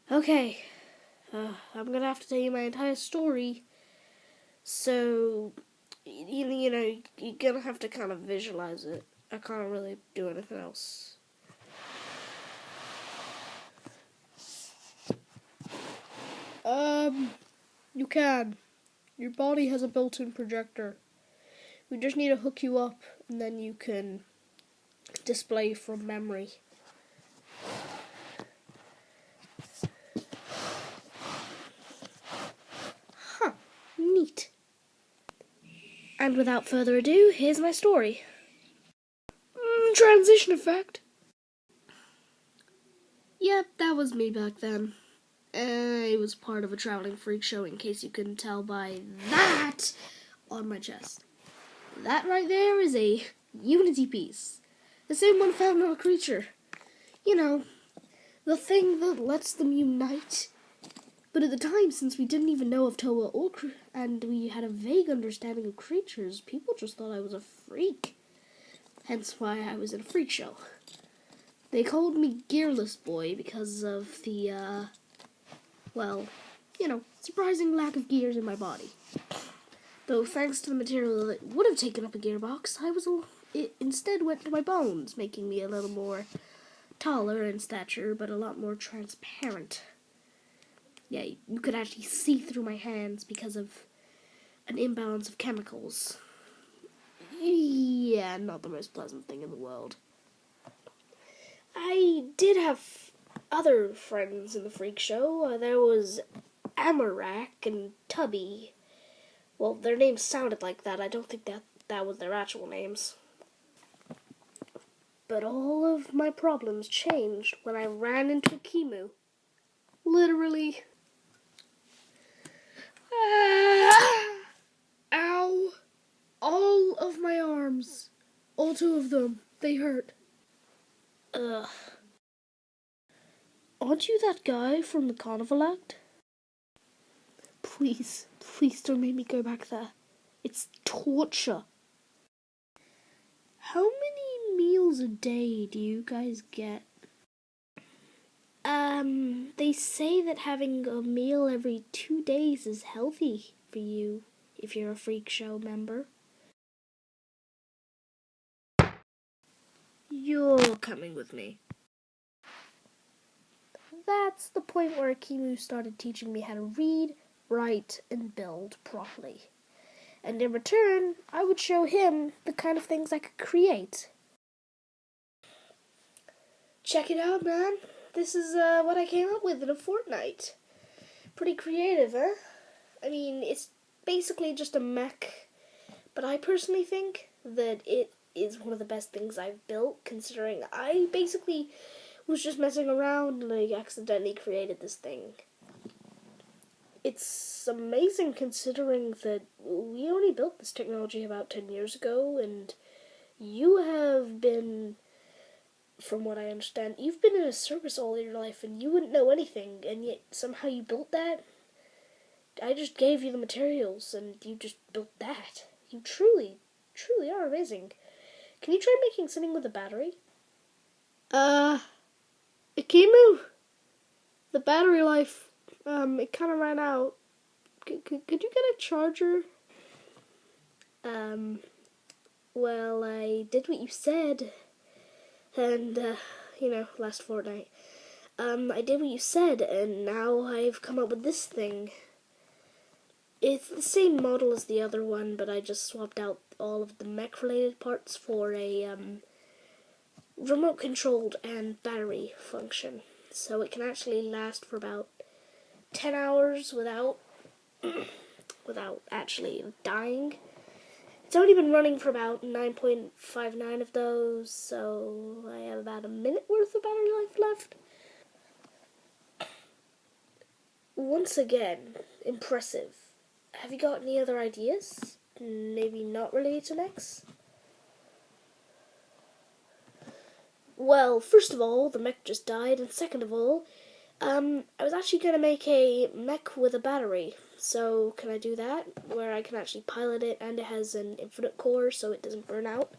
Okay, I'm gonna have to tell you my entire story, so, you're gonna have to kind of visualize it. I can't really do anything else. You can. Your body has a built-in projector. We just need to hook you up, and then you can display from memory. Huh, neat. And without further ado, here's my story. Transition effect. Yep, that was me back then. I was part of a traveling freak show, in case you couldn't tell by that on my chest. That right there is a Unity piece. The same one found on a creature. You know, the thing that lets them unite. But at the time, since we didn't even know of Toa and we had a vague understanding of creatures, people just thought I was a freak. Hence why I was in a freak show. They called me Gearless Boy because of the, surprising lack of gears in my body. Though thanks to the material that would have taken up a gearbox, it instead went to my bones, making me a little more taller in stature, but a lot more transparent. Yeah, you could actually see through my hands because of an imbalance of chemicals. Yeah, not the most pleasant thing in the world. I did have other friends in the freak show. There was Amarak and Tubby. Well, their names sounded like that. I don't think that was their actual names. But all of my problems changed when I ran into a Kimu. Literally. Ow! All of my arms. All two of them. They hurt. Ugh. Aren't you that guy from the carnival act? Please don't make me go back there. It's torture. How many meals a day do you guys get? They say that having a meal every 2 days is healthy for you if you're a freak show member. You're coming with me. That's the point where Akimu started teaching me how to read, write, and build properly. And in return, I would show him the kind of things I could create. Check it out, man. This is what I came up with in a fortnight. Pretty creative, huh? I mean, it's basically just a mech, but I personally think that it is one of the best things I've built, considering I basically was just messing around and I accidentally created this thing. It's amazing considering that we only built this technology about 10 years ago, and you have been, from what I understand, you've been in a circus all your life and you wouldn't know anything, and yet somehow you built that. I just gave you the materials and you just built that. You truly are amazing. Can you try making something with a battery? Ikimu? The battery life, it kind of ran out. Could you get a charger? Well, I did what you said. And, last fortnight. I did what you said, and now I've come up with this thing. It's the same model as the other one, but I just swapped out all of the mech-related parts for a, remote-controlled and battery function. So it can actually last for about 10 hours without actually dying. It's only been running for about 9.59 of those, so I have about a minute worth of battery life left. Once again, impressive. Have you got any other ideas? Maybe not related to mechs? Well, first of all, the mech just died, and second of all, I was actually going to make a mech with a battery. So, can I do that? Where I can actually pilot it, and it has an infinite core, so it doesn't burn out?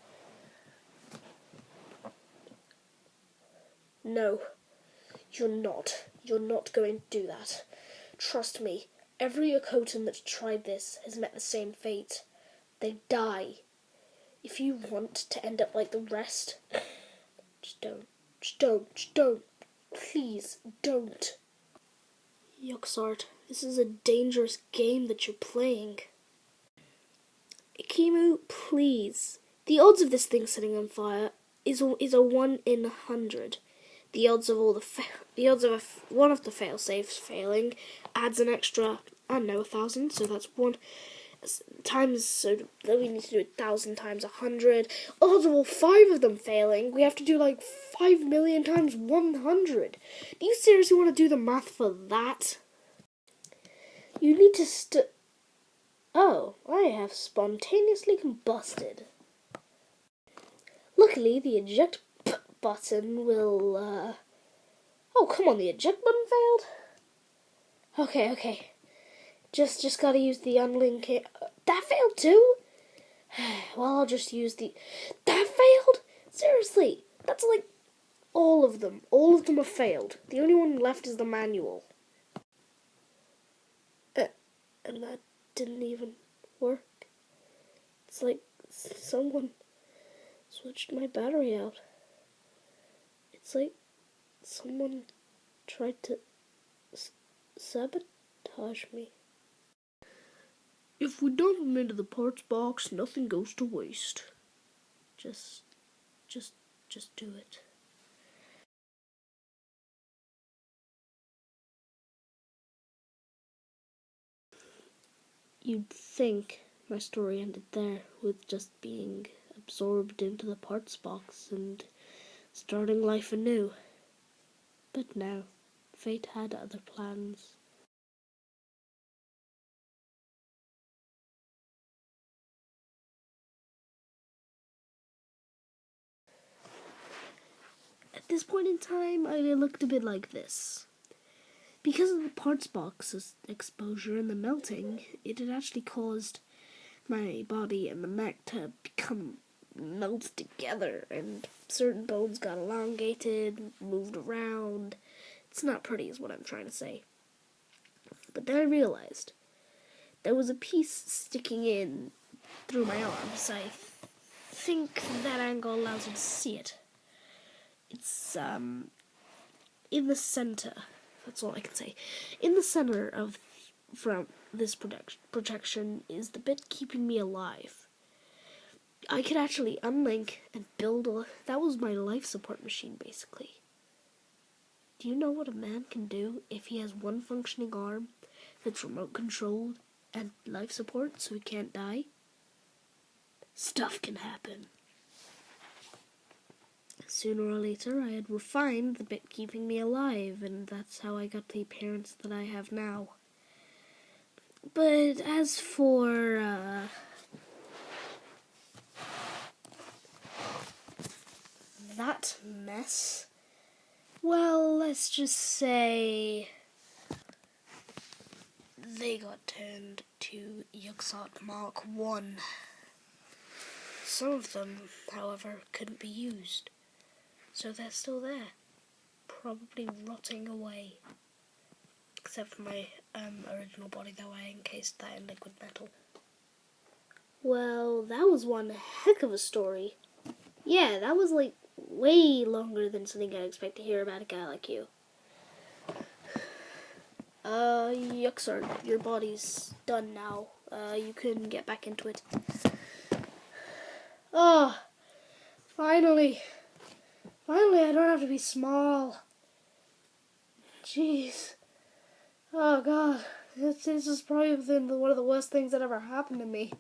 No. You're not. You're not going to do that. Trust me, every Okotan that's tried this has met the same fate. They die. If you want to end up like the rest, just don't. Just don't. Just don't. Please, don't. Yuxart, this is a dangerous game that you're playing. Ikimu, please. The odds of this thing setting on fire is a 1 in 100. The odds of one of the fail-safes failing adds an extra, I don't know, 1,000. So that's 1 times. So then we need to do 1,000 times 100. Odds of all 5 of them failing, we have to do like 5 million times 100. Do you seriously want to do the math for that? You need to Oh, I have spontaneously combusted. Luckily, the eject button will, Oh, come on, the eject button failed? Okay. Just gotta use the unlink... That failed too? Well, I'll just use the... That failed? Seriously, that's like all of them. All of them have failed. The only one left is the manual. And that didn't even work. It's like someone switched my battery out. It's like someone tried to sabotage me. If we dump them into the parts box, nothing goes to waste. Just do it. You'd think my story ended there, with just being absorbed into the parts box and starting life anew. But no, fate had other plans. At this point in time, I looked a bit like this. Because of the parts box's exposure and the melting, it had actually caused my body and the mech to become melted together, and certain bones got elongated, moved around. It's not pretty is what I'm trying to say. But then I realized there was a piece sticking in through my arms. I think that angle allows you to see it. It's in the center. That's all I can say. In the center of from this projection is the bit keeping me alive. I could actually unlink and build that was my life support machine, basically. Do you know what a man can do if he has one functioning arm that's remote controlled and life support so he can't die? Stuff can happen. Sooner or later, I had refined the bit keeping me alive, and that's how I got the appearance that I have now. But as for, that mess, well, let's just say they got turned to Yuxart Mark 1. Some of them, however, couldn't be used, so they're still there, probably rotting away. Except for my original body, though I encased that in liquid metal. Well, that was one heck of a story. Yeah, that was like way longer than something I'd expect to hear about a guy like you. Yuxart, your body's done now. You can get back into it. Oh, finally, I don't have to be small. Jeez. Oh God, this is probably one of the worst things that ever happened to me.